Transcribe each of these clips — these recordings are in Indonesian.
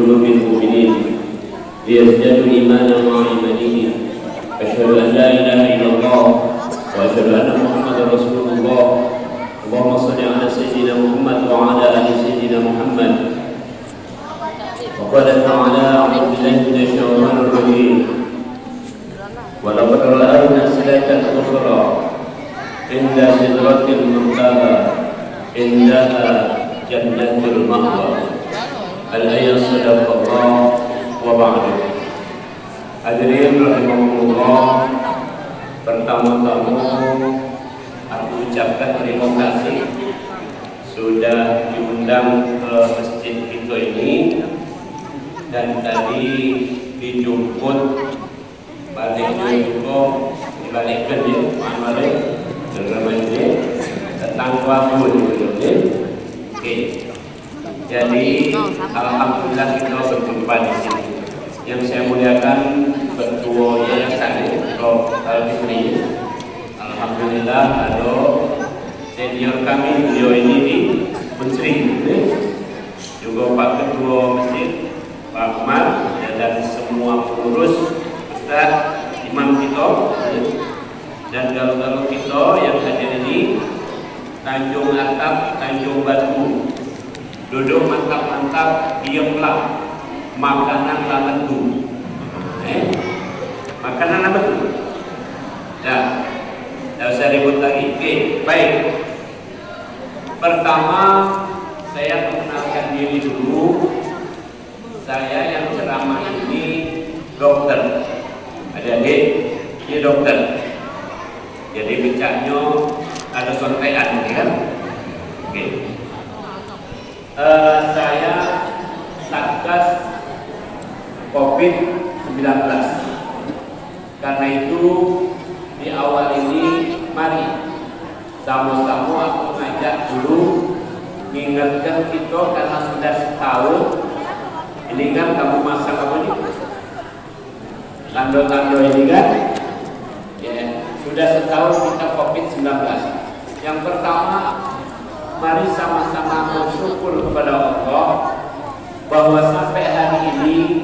قلوب المؤمنين ليزدادوا إيمانا مع إيمانهم. أشهد أن لا إله إلا الله وأشهد أن محمدا رسول الله. اللهم صل على سيدنا محمد وعلى آل سيدنا محمد. وقال تعالى: أعوذ بالله من الشيطان الرجيم. ولقد رأينا نزلة أخرى عند سدرة المنتهى عندها جنة المأوى. Al-ayat sadaqallah wa ba'du. Hadirin rahimahullah, pertama-tama aku ucapkan terima kasih sudah diundang ke masjid kita ini, dan tadi dijemput baliknya juga dibalikkan ya, balik dengan masjid tetangga pun ya. Oke. Jadi alhamdulillah kita berjumpa di sini. Yang saya muliakan ketua yayasan Prof. Al-Fikri. Alhamdulillah ada senior kami, beliau ini di Menteri, juga Pak Ketua Masjid Pak Ahmad, dan semua pengurus, ustaz, imam kita, dan galau-galau kita yang hadir di Tanjung Atap, Tanjung Batu. Duduk mantap-mantap, diamlah. Makanan lah tentu. Makanan apa tu? Dah usah ribut lagi. Oke, baik. Pertama, saya mengenalkan diri dulu. Saya yang ceramah ini dokter. Adik-adik, dia dokter. Jadi bicaranya ada sontekan, kan? Oke. Saya Satgas COVID-19. Karena itu di awal ini mari sama-sama aku ngajak dulu mengingatkan kita, karena sudah setahun ini kan kamu masak apa nih? Tanda-tanda ini kan? Ya, sudah setahun kita COVID-19. Yang pertama, mari sama-sama bersyukur kepada Allah bahwa sampai hari ini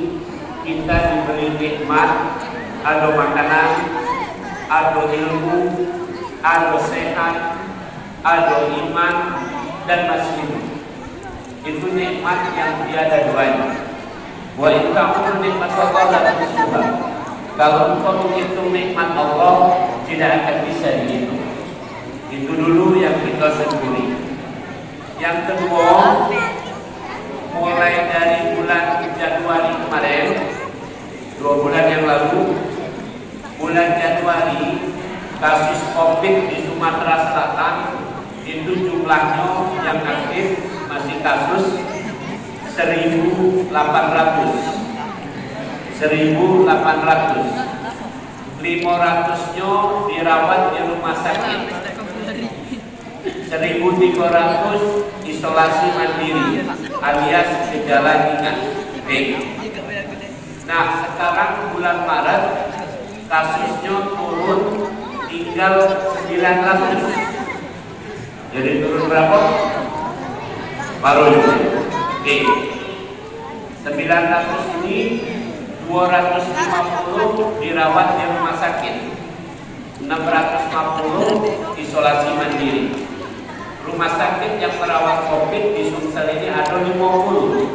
kita diberi nikmat, ada makanan, ada ilmu, ada sehat, ada iman, dan masih hidup. Itu nikmat yang tiada duanya. Wa in ta'udhu nikmat Allah la tuhsuha. Kalau engkau menghitung nikmat Allah, tidak akan bisa dihitung. Itu dulu yang kita syukuri. Yang kedua, mulai dari bulan Januari kemarin, 2 bulan yang lalu, bulan Januari, kasus COVID di Sumatera Selatan itu jumlahnya yang aktif masih kasus 1.800, 500-nya dirawat di rumah sakit, 1.300 isolasi mandiri alias gejala ringan. Nah, sekarang bulan Maret kasusnya turun tinggal 900. Jadi turun berapa? Baru 900 ini 250 dirawat di rumah sakit, 650 isolasi mandiri. Rumah sakit yang merawat COVID di Sumsel ini ada 50.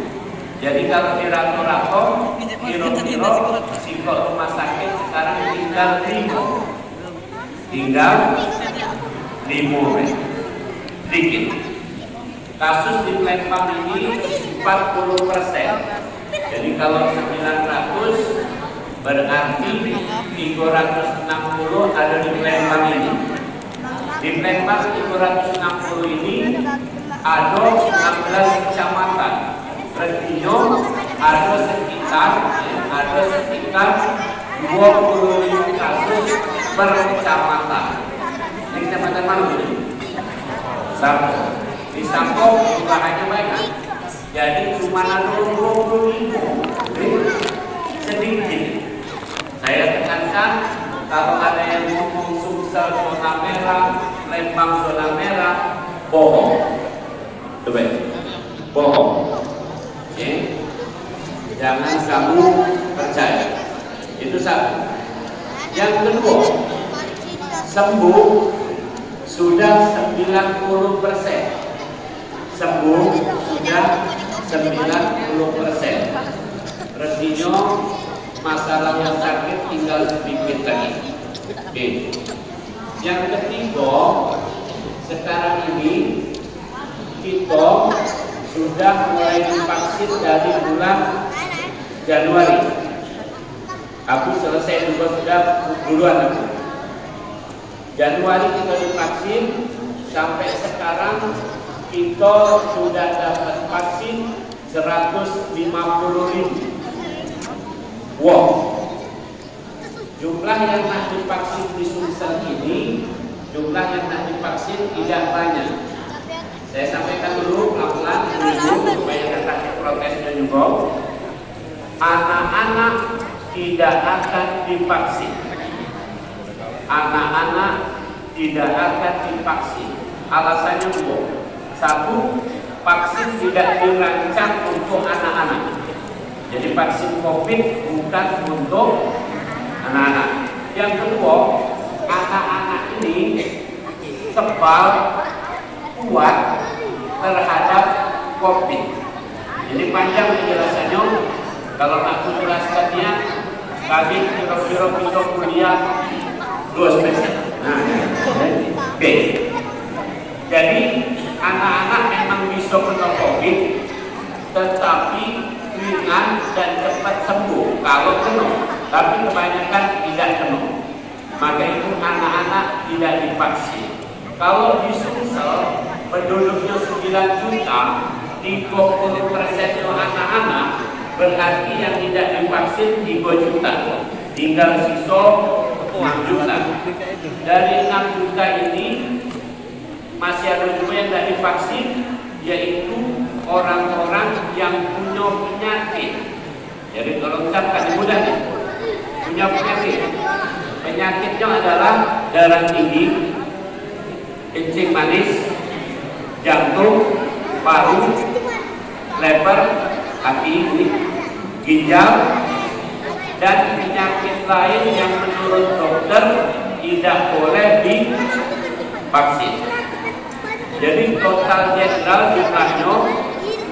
Jadi kalau dirato-rato, kira-kira psikolog rumah sakit sekarang tinggal 5 sedikit. Kasus di Palembang ini 40%. Jadi kalau 900 berarti 360 ada di Palembang ini. Di Palembang 360 ini ada 16 kecamatan. Artinya ada sekitar 25 kasus per kecamatan. Di kecamatan mana ini? Sampo. Di Sampo jumlahnya banyak. Jadi cuma ada 25. Sedikit. Saya tekankan, kalau ada yang ngomong Sumsel zona merah, Lembang zona merah, bohong. Coba, bohong. Jangan kamu percaya. Itu satu. Yang kedua, sembuh sudah 90%. Sembuh sudah 90%. Artinya masalah yang sakit tinggal sedikit lagi. Oke. Yang ketiga, sekarang ini kita sudah mulai divaksin dari bulan Januari. Aku selesai juga sudah duluan aku. Januari kita divaksin, sampai sekarang kita sudah dapat vaksin 150.000. Wow. Jumlah yang nak divaksin di Sumsel ini, jumlah yang nak divaksin tidak banyak. Saya sampaikan dulu pelan-pelan supaya kita protesnya juga. Anak-anak tidak akan divaksin. Anak-anak tidak akan divaksin. Alasannya dua. Satu, vaksin tidak dirancang untuk anak-anak. Jadi vaksin COVID bukan untuk anak-anak. Yang kedua, anak-anak ini kebal, kuat terhadap COVID. Jadi panjang penjelasannya. Kalau aku jelaskannya, kami kira-kira kita kuliah 2 semester. Nah, oke. Jadi anak-anak memang bisa kena COVID, tetapi ringan dan cepat sembuh kalau kena. Tapi kebanyakan tidak kena. Maka itu anak-anak tidak divaksin. Kalau di Sumsel penduduknya 9 juta, 30% anak-anak, berarti yang tidak divaksin 3 juta. Tinggal sisa 6 juta. Dari 6 juta ini masih ada juga yang tidak divaksin, yaitu orang-orang yang punya penyakit. Jadi kalau ucapkan mudah nih, punya penyakit. Penyakitnya adalah darah tinggi, kencing manis, jantung, paru, lever, hati, ginjal, dan penyakit lain yang menurut dokter tidak boleh divaksin. Jadi total jenderal jumlahnya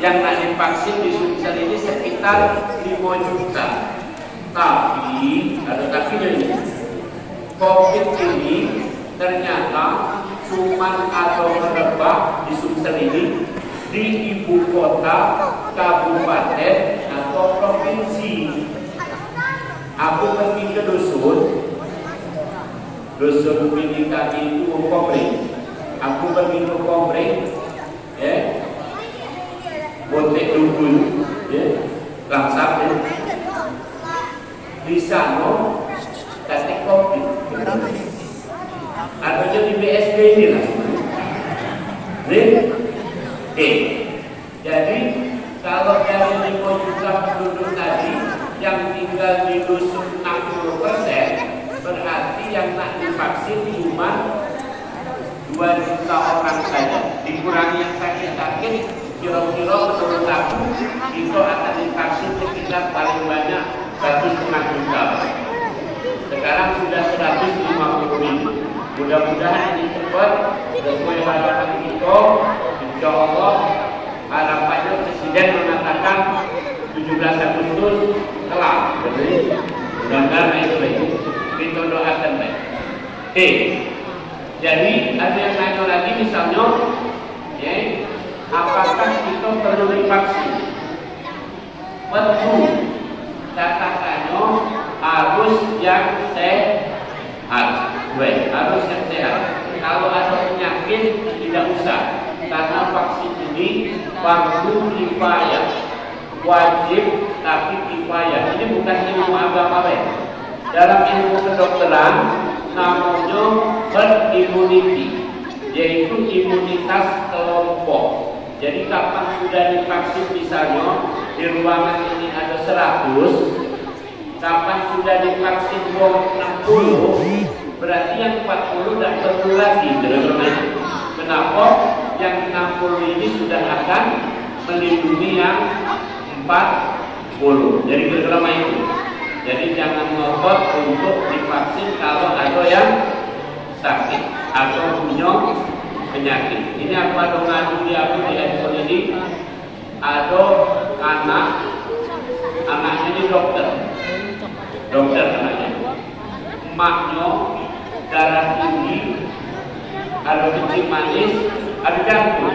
yang nak divaksin di Sumsel ini sekitar 5 juta. Tapi ada tapinya ini. COVID ini ternyata cuma atau merebak di Sumsel ini di ibu kota, kabupaten atau provinsi. Aku pergi ke dusun milik kami itu Komering. Aku pergi ke Komering, ya, botek dulu, ya, langsap, ya. Di sana kasih COVID. Atau jadi BSD ini lah. Oke. Jadi kalau dari 5 juta penduduk tadi yang tinggal di dusun 60%, berarti yang nak divaksin cuma 2 juta orang saja. Dikurangi yang sakit-sakit, kira-kira menurut aku itu akan divaksin sekitar paling banyak 1,5 juta. Sekarang sudah 150.000. Mudah-mudahan ini cepat sesuai harapan kita. Insya Allah harapannya Presiden mengatakan 17 Agustus kelar. Jadi mudah-mudahan itu baik. Kita doakan baik. Oke. Jadi ada yang nanya lagi misalnya, ya, apakah kita perlu divaksin? Betul. Katakannya harus yang sehat. Baik, harus yang sehat. Kalau ada penyakit tidak usah, karena vaksin ini fardu kifayah, wajib tapi kifayah. Ini bukan ilmu agama lain. Dalam ilmu kedokteran namanya herd immunity, yaitu imunitas kelompok. Jadi kapan sudah divaksin misalnya di ruangan ini ada 100, kapan sudah divaksin 60, berarti yang 40 tidak perlu lagi. Kenapa? Yang 60 ini sudah akan melindungi yang 40. Jadi kira-kira itu. Jadi jangan ngotot untuk divaksin kalau ada yang sakit atau punya penyakit. Ini aku ada ngadu di handphone ini. Ada anaknya ini dokter anaknya. Emaknya darah tinggi, ada kencing manis, ada jantung.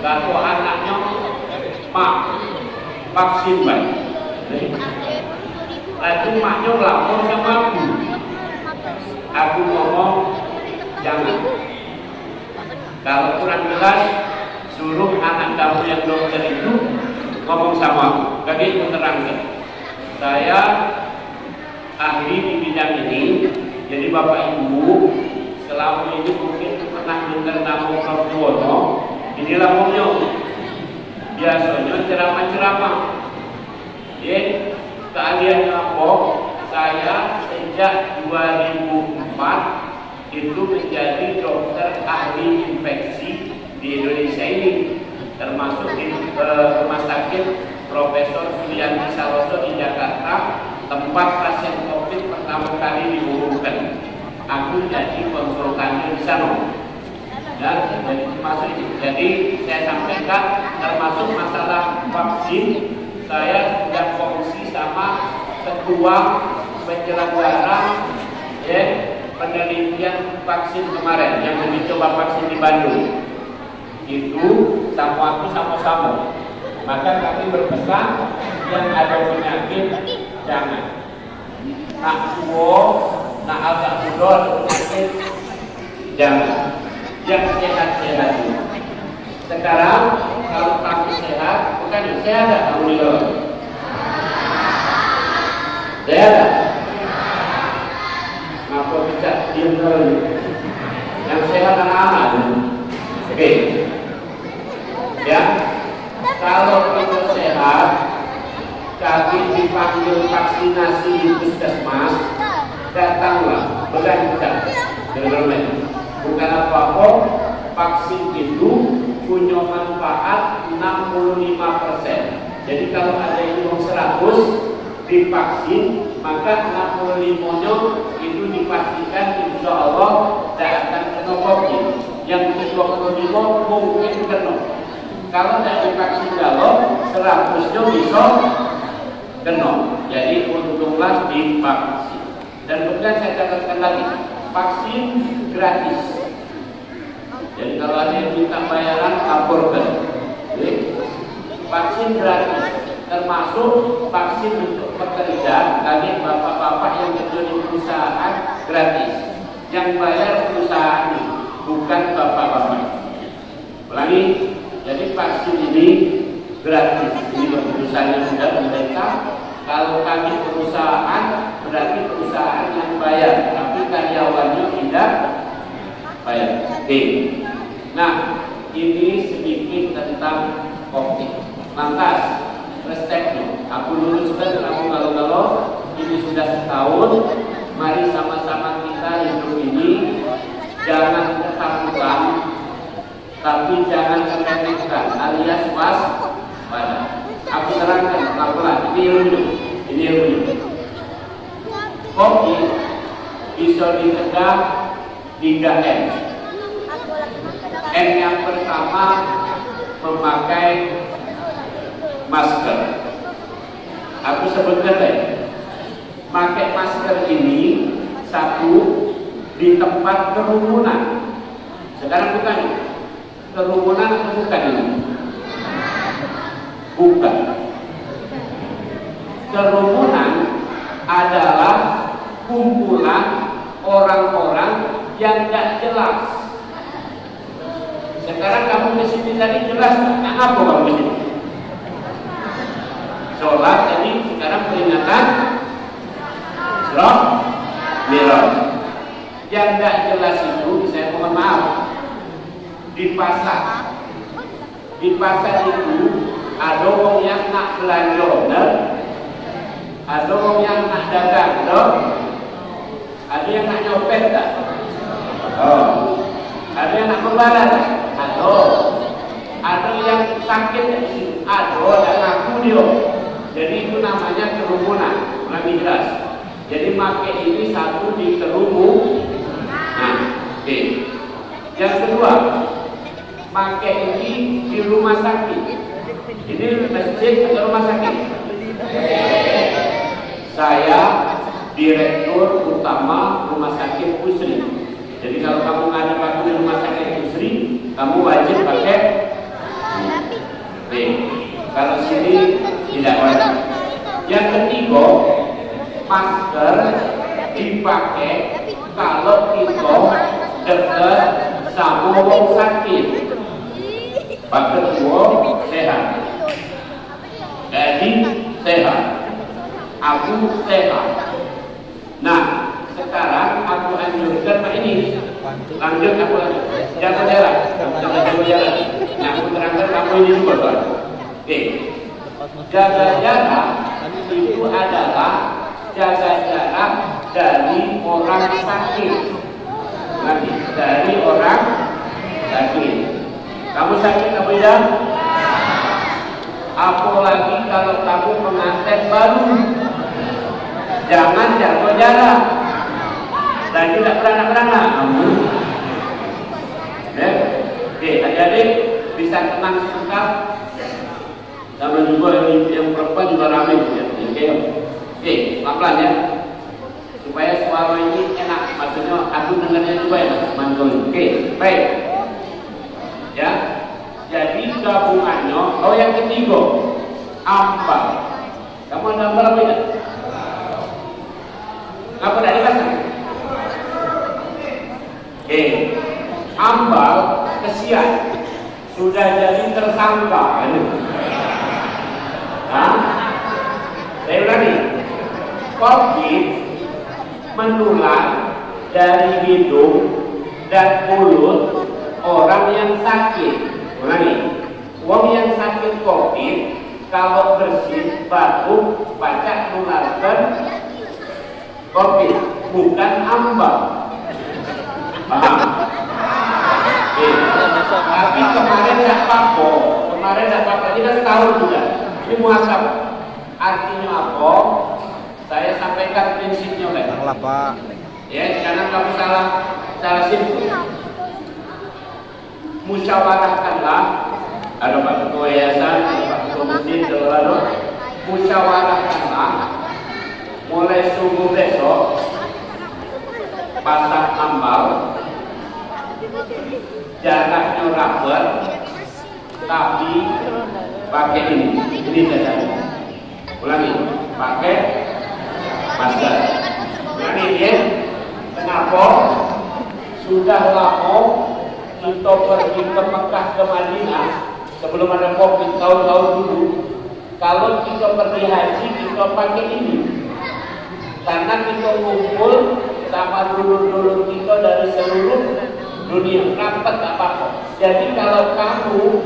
Lalu anaknya mak vaksin baik. Lalu maknya lapor sama aku. Aku ngomong jangan. Kalau kurang jelas, suruh anak kamu yang dokter itu ngomong sama aku. Kami menerangkan. Saya ahli di bidang ini. Jadi Bapak Ibu selama ini mungkin pernah dengar nama Prof. Wono. Inilah ngomongnya. Biasanya ceramah-ceramah. Ya, keahliannya apa? Saya sejak 2004 itu menjadi dokter ahli infeksi di Indonesia ini, termasuk di rumah sakit Profesor Sulianti Saroso di Jakarta, tempat pasien COVID pertama kali diumumkan. Aku jadi konsultannya di sana. Ya, jadi saya sampaikan termasuk masalah vaksin, saya sudah kongsi sama ketua penyelenggara penelitian vaksin kemarin yang mencoba vaksin di Bandung. Itu sama aku sama-sama. Maka kami berpesan yang ada penyakit jangan. Nak tua, nak agak muda penyakit jangan. Yang sehat-sehat. Sekarang kalau kamu sehat, bukan sehat tak kamu dulu? Sehat tak? Ngapa bisa diam dulu? Yang sehat anak-anak. Oke. Ya. Kalau kamu sehat, kami dipanggil vaksinasi di puskesmas, datanglah, beranjak. Bukan apa-apa, vaksin itu punya manfaat 65%. Jadi kalau ada yang 100 divaksin, maka 65-nya itu dipastikan insya Allah tidak akan kena COVID. Yang 25 mungkin kena. Kalau tidak divaksin dalam, 100-nya bisa kena. Jadi untunglah divaksin. Dan kemudian saya catatkan lagi, vaksin gratis. Jadi kalau ada yang minta bayaran, laporkan. Vaksin gratis, termasuk vaksin untuk pekerja. Kami bapak-bapak yang kerja di perusahaan gratis. Yang bayar perusahaan, bukan bapak-bapak. Ulangi, jadi vaksin ini gratis. Ini keputusan yang sudah pemerintah. Kalau kami perusahaan, berarti perusahaan yang bayar, tapi karyawannya tidak bayar. Oke. Nah, ini sedikit tentang COVID. Lantas, resepnya, aku luruskan kamu kalau ini sudah setahun. Mari sama-sama kita hidup ini jangan ketakutan, tapi jangan meremehkan, alias waspada. Aku terangkan pelan-pelan. Ini ilmu. COVID bisa dicegah 3M. M yang pertama memakai masker. Aku sebutkan tadi. Pakai masker ini satu di tempat kerumunan. Sekarang bukan kerumunan atau bukan ini? Bukan. Kerumunan adalah kumpulan orang-orang yang tidak jelas. Sekarang kamu di sini tadi jelas nggak? Apa kamu di sini? Sholat tadi, sekarang peringatan Isra Mi'raj. Yang tidak jelas itu, saya mohon maaf, di pasar. Di pasar itu ada orang yang nak belanja, benar? Ada orang yang nak dagang, benar? Ada yang nak nyopet, tak? Oh. Ada yang nak membalas, ada. Ada yang sakit, ada yang ngaku dia. Jadi itu namanya kerumunan, lebih jelas. Jadi make ini satu di kerumun. Nah, oke. Yang kedua, make ini di rumah sakit. Ini masjid atau rumah sakit? Saya direktur utama rumah sakit Pusri. Jadi kalau kamu ngadu waktu di rumah sakit Pusri, kamu wajib pakai. Kalau sini tidak wajib. Yang ketiga, masker dipakai kalau kita dekat sama orang sakit. Pak Ketua sehat, Edi sehat, aku sehat. Nah, sekarang aku anjurkan Pak ini. Lanjut aku lanjut. Jaga jarak, jangan jarak. Yang aku terangkan kamu ini juga Pak. Oke. Jaga jarak itu adalah jaga jarak dari orang sakit. Nanti dari orang sakit. Kamu sakit apa ya? Apalagi kalau kamu pengantin baru, jangan jaga jarak dan tidak beranak-beranak. Oke, adik-adik bisa tenang sebentar. Sama juga yang perempuan juga ramai. Oke, pelan-pelan ya, supaya suara ini enak. Maksudnya aku dengarnya juga enak, mantul. Oke, baik. Ya, jadi gabungannya. Oh, yang ketiga, ambal. Kamu ada ambal apa tidak? Apa dari mana? Oke, ambal kesian sudah jadi tersangka. Nah, saya ulangi, COVID menular dari hidung dan mulut orang yang sakit. Ulangi, orang yang sakit COVID kalau bersin, batuk, baca menularkan COVID, bukan ambal. Paham? Tapi kemarin tidak apa-apa. Kemarin tidak apa-apa. Ini kan setahun sudah. Ini muhasabah. Artinya apa? Saya sampaikan prinsipnya, salah Pak. Ya, karena kamu salah simpul. Musyawarahkanlah. Ada Pak Ketua Yayasan, ada Pak Ketua Masjid, ada musyawarahkanlah. Mulai subuh besok pasang ambal, jaraknya rapat, tapi pakai ini saja. Ulangi, pakai masker. Ulangi ya. Kenapa? Sudah lama kita pergi ke Mekah, ke Madinah sebelum ada COVID tahun-tahun dulu. Kalau kita pergi haji, kita pakai ini. Karena kita ngumpul sama dulur-dulur kita dari seluruh dunia, rapat tak apa-apa. Jadi kalau kamu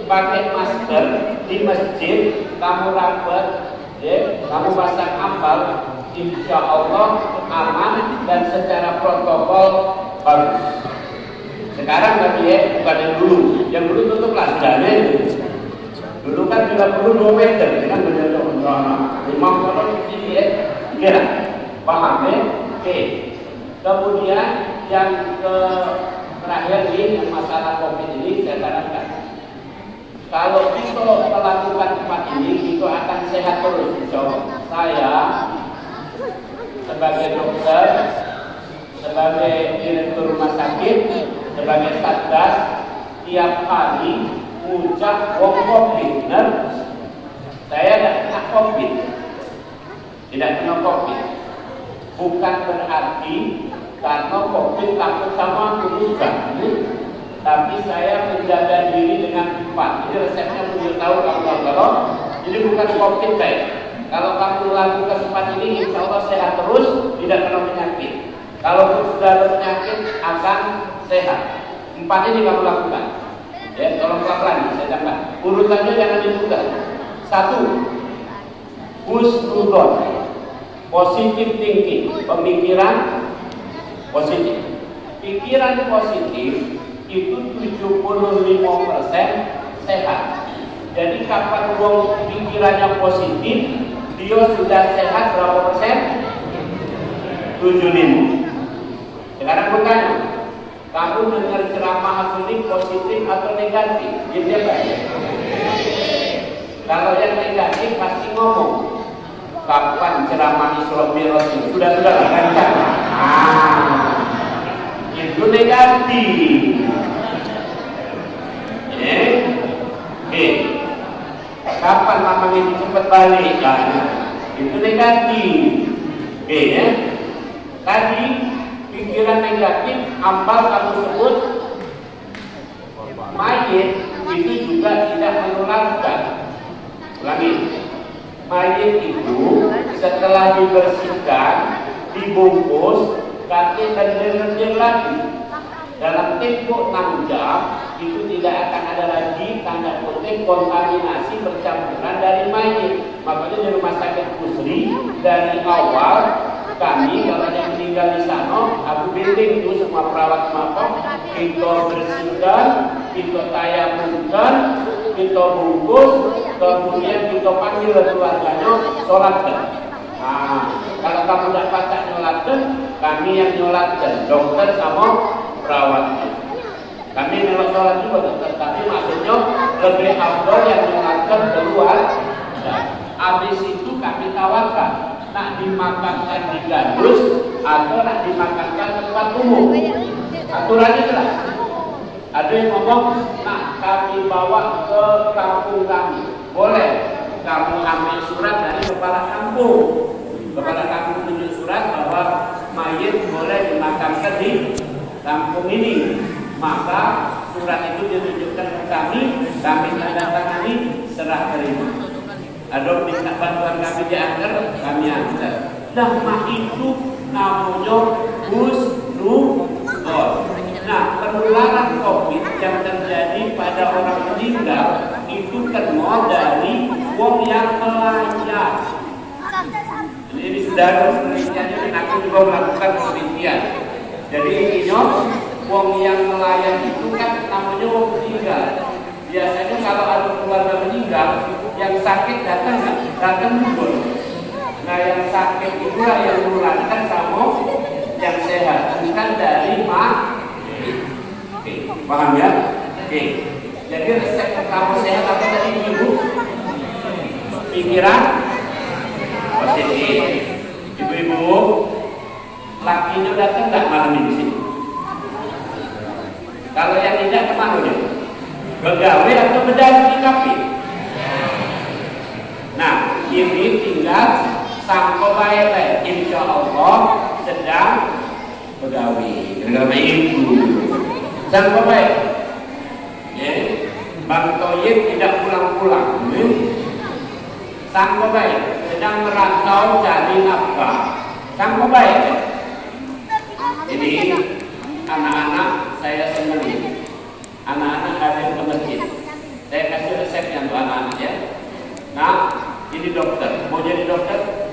pakai masker di masjid, kamu rapat, ya, kamu pasang ambal, insya Allah aman dan secara protokol bagus. Sekarang lagi ya, bukan yang dulu. Yang dulu tutuplah sebenarnya. Dulu kan 32 meter, kan benar 5 meter di sini ya. Kira, paham ya? Oke. Kemudian yang terakhir ini, yang masalah COVID ini saya sarankan. Kalau kita melakukan tempat ini, itu akan sehat terus. Saya sebagai dokter, sebagai direktur rumah sakit, sebagai satgas, tiap hari ucap wong COVID. Benar? Saya tidak kena COVID, tidak kena COVID. Bukan berarti karena COVID takut sama aku, bukan. Tapi saya menjaga diri dengan 4. Ini resepnya beliau tahu kalau jadi bukan COVID saya. Kalau kamu lakukan tempat ini, insya Allah sehat terus, tidak kena penyakit. Kalau sudah berpenyakit akan sehat. 4 ini kamu lakukan. Ya, tolong pelan-pelan, saya tambah. Urutannya jangan dibuka. 1. Husnudon, positif thinking, pemikiran positif. Pikiran positif itu 75% sehat. Jadi kapan wong pikirannya positif, dia sudah sehat berapa persen? 75. Sekarang bertanya, kamu dengar ceramah ini positif atau negatif? Dia apa? Kalau yang negatif pasti ngomong, kapan ceramah Isra Mi'raj itu? Sudah lancar. Itu negatif. Kapan mamang ini cepat balik? Itu negatif. Ya. Tadi pikiran negatif ambal kamu sebut mayit itu juga tidak menularkan. Ulangi, mayit itu setelah dibersihkan, dibungkus, kaki dan direndir lagi dalam tempo 6 jam, itu tidak akan ada lagi tanda kutip kontaminasi percampuran dari mayit. Makanya di rumah sakit Pusri dari awal kami kalau yang meninggal di sana, aku building itu semua perawat mapok, kita bersihkan, kita tayamumkan, kita bungkus, kemudian kita panggil keluarganya sholatkan. Kalau kamu dapat tak nyolatkan, kami yang nyolatkan, dokter sama perawatnya. Kami memang sholat juga dokter, tapi maksudnya lebih afdol yang nyolatkan keluar. Habis itu kami tawarkan, nak dimakamkan di gandus atau nak dimakamkan tempat umum. Aturannya jelas. Ada yang ngomong, nak kami bawa ke kampung kami. Boleh. Kamu ambil surat dari kepala kampung. Kepala kampung tunjuk surat bahwa mayit boleh dimakamkan di kampung ini. Maka surat itu ditunjukkan ke kami tanda tangani, serah terima. Ada minta bantuan kami diantar, kami antar. Nah, itu namanya husnuzon. Nah, penularan COVID yang terjadi pada orang meninggal itu kena dari wong yang melayat. Ini sudah penelitiannya, dan aku juga melakukan penelitian. Jadi intinya, wong yang melayat itu kan namanya wong meninggal. Biasanya kalau ada keluarga meninggal, yang sakit datang nggak? Datang dulu. Nah, yang sakit itulah yang menularkan sama yang sehat, bukan dari paham ya? Jadi resep kamu sehat apa tadi ibu? Pikiran positif. Ibu-ibu, lakinya datang nggak malam ini sini? Kalau yang tidak kemana dia? Begawe atau bedagang di kafe? Nah, ini tinggal sangko baik, insya Allah sedang begawe. Kenapa ibu? Sangko baik. Ya, Bang Toyib tidak pulang-pulang. Sangko baik, sedang merantau cari nafkah. Sangko baik. Jadi anak-anak saya senang. Anak-anak ada yang ke masjid. Saya kasih resepnya untuk anak-anak ya. Nah, ini dokter. Mau jadi dokter?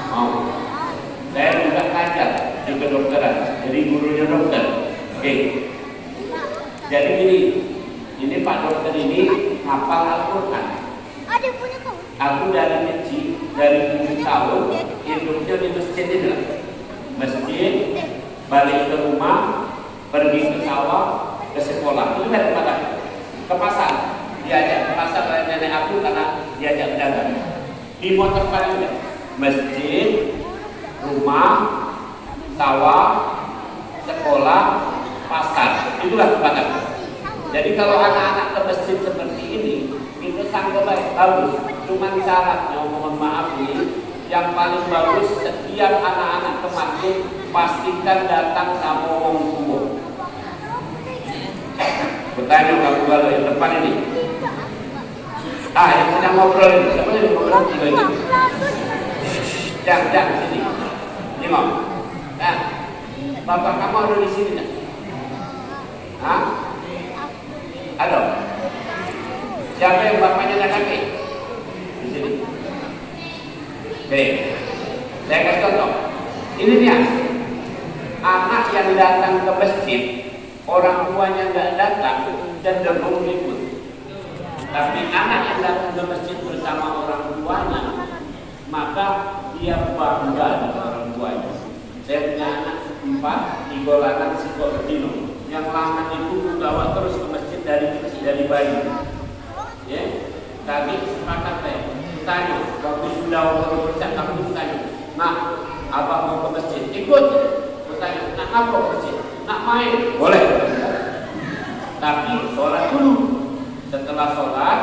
Mau. Saya juga ngajar di kedokteran. Jadi gurunya dokter. Oke. Jadi ini Pak dokter ini hafal Al-Quran. Aku dari kecil, dari 7 tahun, hidupnya di masjid ini. Masjid, balik ke rumah, pergi ke sawah, ke sekolah, itu kan kemana? Ke pasar, diajak ke pasar oleh nenek aku karena diajak berdagang. Di motor paling masjid, rumah, sawah, sekolah, pasar, itulah tempat aku. Jadi kalau anak-anak ke masjid seperti ini, itu sangat baik, bagus. Cuma syaratnya, mohon maaf nih, yang paling bagus setiap anak-anak ke masjid pastikan datang sama orang tua. Bertanya kamu kalau yang depan ini. Yang sedang ngobrol ini, siapa yang ngobrol juga ini? Jangan sini. Tengok. Nah, bapak kamu ada di sini tak? Hah? Ada. Siapa yang bapaknya dan kakek? Di sini. Oke. Saya kasih contoh. Ini dia. Anak yang datang ke masjid, orang tuanya nggak datang, cenderung ikut. Tapi anak yang datang ke masjid bersama orang tuanya, maka dia bangga dengan orang tuanya. Saya punya anak 4, 3 lanang, 1 betina. Yang lanang itu bawa terus ke masjid dari bayi. Ya, tadi sepakat saya tanya, waktu sudah umur bercak kamu tanya, nak, abang mau ke masjid, ikut. Tanya, nak apa ke masjid? Nak main, boleh. Tapi sholat dulu. Setelah sholat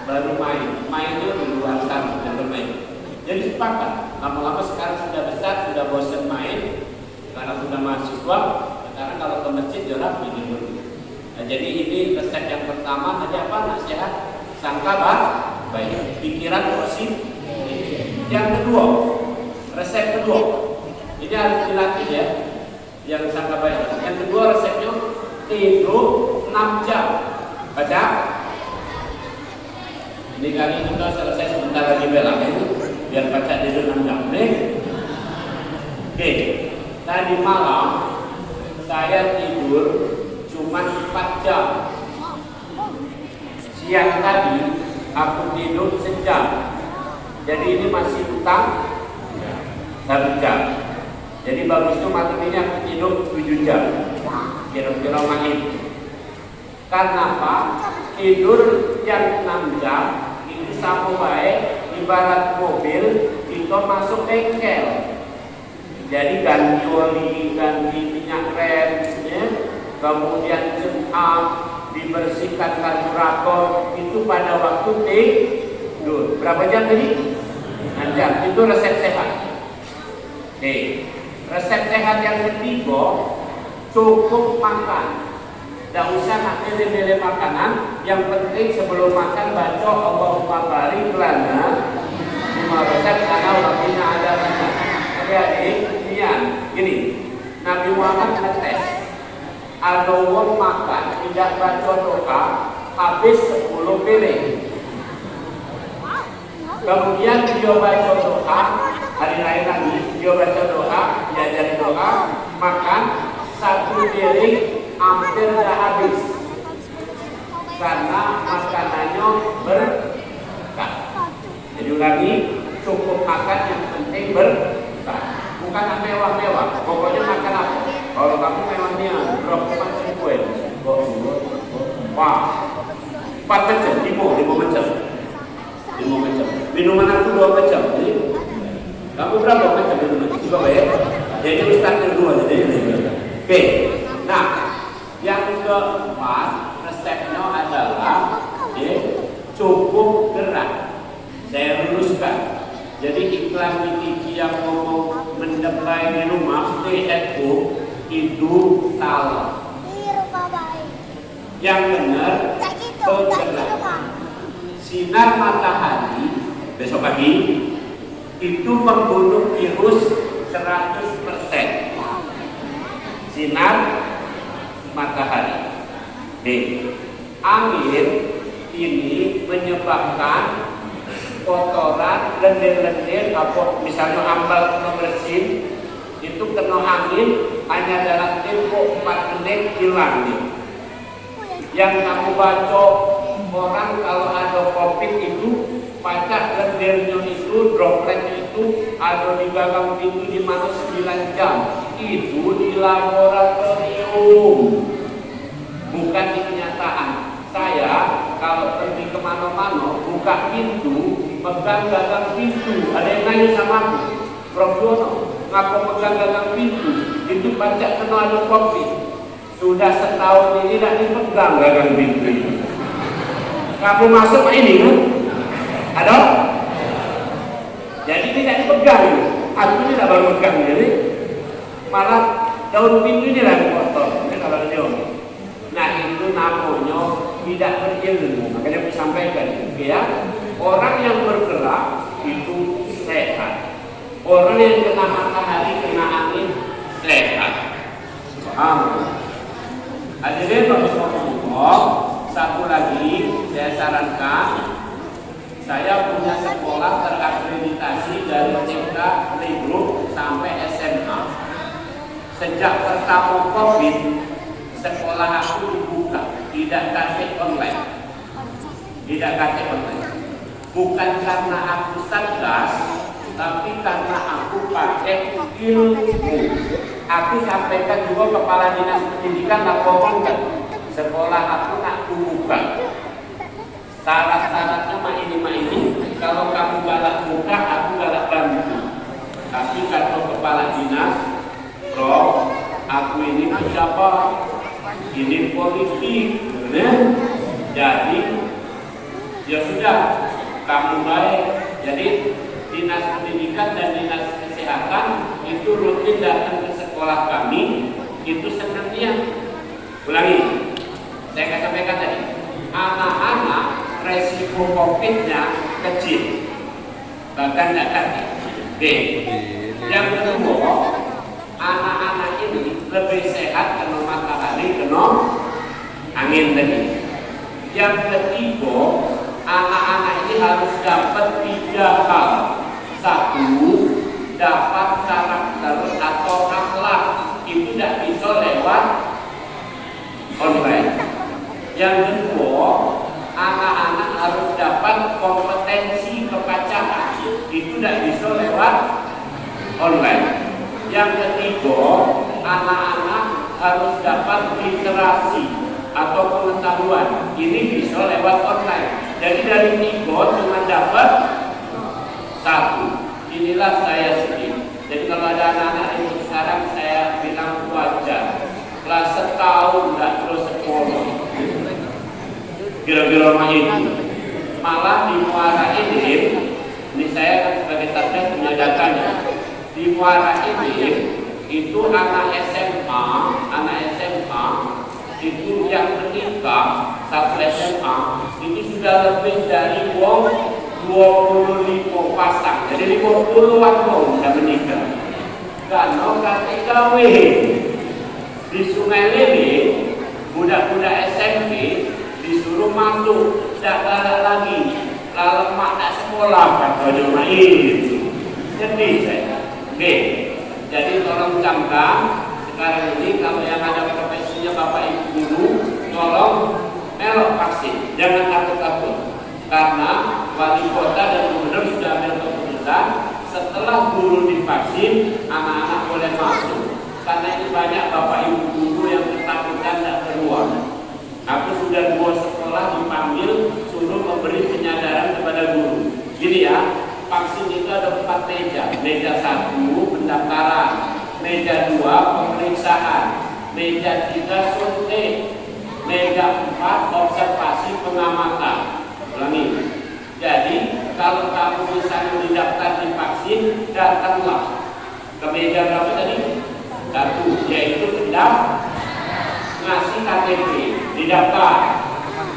baru main. Mainnya di luar sana dan bermain. Jadi sepakat. Lama-lama sekarang sudah besar, sudah bosan main karena sudah mahasiswa. Sekarang kalau ke masjid jarak ini dulu. Nah, jadi ini resep yang pertama tadi apa? Nasihat sangka baik, pikiran positif. Yang kedua, resep kedua, ini harus dilatih ya. Yang sangka baik. Yang kedua resepnya tidur 6 jam. Baca. Ini kali kita selesai sebentar lagi belak itu, biar baca tidur 6 jam. Oke. Tadi malam saya tidur cuma 4 jam. Siang tadi aku tidur sejam. Jadi ini masih utang 1 jam. Jadi bagusnya malam ini aku tidur 7 jam. Kira-kira main. Karena apa? Tidur yang 6 jam itu sama baik ibarat mobil kita masuk bengkel. Jadi ganti oli, ganti minyak rem, ya. Kemudian jam dibersihkan karburator itu pada waktu tidur. Berapa jam tadi? 6 jam. Itu resep sehat. Oke. Resep sehat yang ketiga, cukup makan. Tidak usah nak milih-milih makanan. Yang penting sebelum makan baca Allahumma barik lana bima razaqtana wa qina adzabannar. Adik-adik, gini, Nabi Muhammad ngetes. Ada orang makan tidak baca doa habis 10 piring. Kemudian dia baca doa hari raya lagi, dia baca doa, diajar doa, makan 1 piring hampir dah habis karena makanannya berkah. Jadi lagi cukup makan yang penting berkah, bukan mewah-mewah. Pokoknya makan apa? Kalau kamu mewahnya berapa macam kue? Wah, 4 macam, 5 macam. 5 macam. Minuman aku 2 macam. Jadi kamu berapa macam minuman? Coba ya. Jadi Ustaz kedua jadi. Oke. Nah, yang keempat resepnya adalah cukup gerak. Saya luruskan. Jadi iklan di TV yang ngomong mendepai di rumah stay at home itu salah. Yang benar bergerak. Sinar matahari besok pagi itu membunuh virus 100%. Sinar matahari. Angin ini menyebabkan kotoran, lendir-lendir, apa misalnya ambal membersih itu kena angin hanya dalam tempo 4 menit hilang nih. Yang kamu baca orang kalau ada COVID itu pacak lendirnya itu, dropletnya itu ada di gagang pintu di mana 9 jam. Itu di laboratorium, bukan di kenyataan. Saya kalau pergi kemana-mana buka pintu, pegang gagang pintu. Ada yang nanya sama aku, Prof Dono, ngapa pegang gagang pintu? Itu pacak kena ada COVID. Sudah setahun ini tidak dipegang gagang pintu itu. Kamu masuk ini kan? Ada? Jadi tidak dipegang. Aku tidak baru pegang jadi malah daun pintu ini lah kotor. Ini kalau dia. Nah itu namanya tidak berilmu. Makanya saya sampaikan, ya orang yang bergerak itu sehat. Orang yang kena matahari, kena angin sehat. Paham? Hadirin Rasulullah, satu lagi saya sarankan, saya punya sekolah terakreditasi dari TK, playgroup sampai SMA. Sejak pertama COVID, sekolah aku dibuka, tidak kasih online. tidak kate online. Bukan karena aku cerdas, tapi karena aku pakai ilmu. Aku sampaikan juga kepala dinas pendidikan laporkan sekolah aku nak buka. Syarat-syaratnya mah ini. Kalau kamu galak buka, aku galak bantu. Tapi kalau kepala dinas, Prof, aku ini siapa? Ini politik, benar? Jadi ya sudah, kamu baik. Jadi dinas pendidikan dan dinas kesehatan itu rutin datang ke sekolah kami. Itu senangnya. Ulangi, saya akan sampaikan tadi, anak-anak resiko COVID-nya kecil, bahkan tidak kaki. Oke. Yang kedua, anak-anak ini lebih sehat kena matahari, kena angin tadi. Yang ketiga, anak-anak ini harus dapat 3 hal. 1, dapat karakter atau akhlak. Itu tidak bisa lewat online. Yang kedua, anak-anak harus dapat kompetensi kebacaan. Itu tidak bisa lewat online. Yang ketiga, anak-anak harus dapat literasi atau pengetahuan. Ini bisa lewat online. Jadi dari 3 cuma dapat 1. Inilah saya sedih. Jadi kalau ada anak-anak yang sekarang saya bilang wajar. Kelas setahun tidak terus sekolah. Kira-kira itu. Malah di Muara ini saya kan sebagai satgas punya datanya. Di Muara itu anak SMA itu yang menikah satu SMA itu sudah lebih dari 25 pasang. Jadi 50-an sudah menikah. Karena KTKW di Sungai Lele budak-budak SMP disuruh masuk, tidak galak lagi. Kalau mak tak sekolah, kata cuma itu. Jadi saya, oke. Jadi tolong camkan sekarang ini kalau yang ada profesinya bapak ibu guru, tolong melok vaksin, jangan takut-takut. Karena wali kota dan gubernur sudah ambil keputusan setelah guru divaksin, anak-anak boleh masuk. Karena ini banyak bapak ibu guru yang ketakutan tidak keluar. Aku sudah 2 sekolah dipanggil suruh memberi penyadaran kepada guru. Gini ya, vaksin itu ada 4 meja. Meja 1 pendaftaran, meja 2 pemeriksaan, meja 3 suntik, meja 4 observasi pengamatan. Ulangi. Jadi kalau kamu misalnya didaftar divaksin, datanglah ke meja berapa tadi? 1, yaitu pendaftar ngasih KTP, didaftar.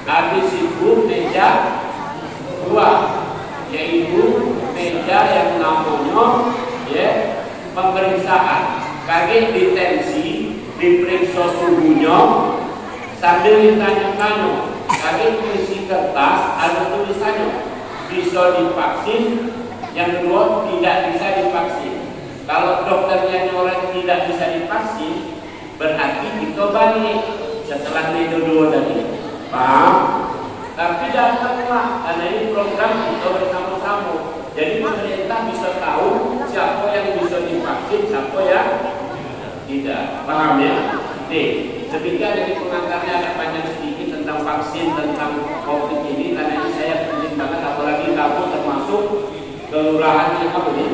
Habis itu meja 2, yaitu meja yang namanya pemeriksaan. Kaget detensi, diperiksa suhunya, sambil ditanya-tanya. Kaget isi kertas, ada tulisannya bisa divaksin, yang kedua tidak bisa divaksin. Kalau dokternya nyoret tidak bisa divaksin, berarti kita balik setelah itu 2 tadi. Paham? Tapi datanglah, karena ini program kita bersama-sama. Jadi pemerintah bisa tahu siapa yang bisa divaksin, siapa yang tidak. Paham ya? Nih, demikian dari pengantarnya agak panjang sedikit tentang vaksin, tentang COVID ini. Karena ini saya penting banget, apalagi kamu termasuk kelurahan yang apa nih?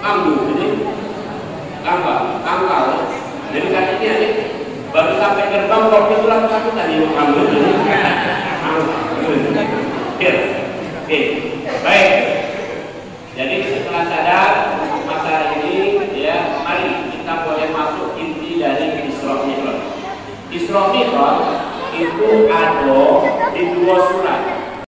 Kambu, ini Kangkal. Jadi kan ini baru sampai gerbang COVID itu langsung aku tadi Kambu. Oke, baik. Jadi setelah sadar masalah ini, ya, mari kita boleh masuk inti dari Isra Mi'raj. Isra Mi'raj itu ada di 2 surat.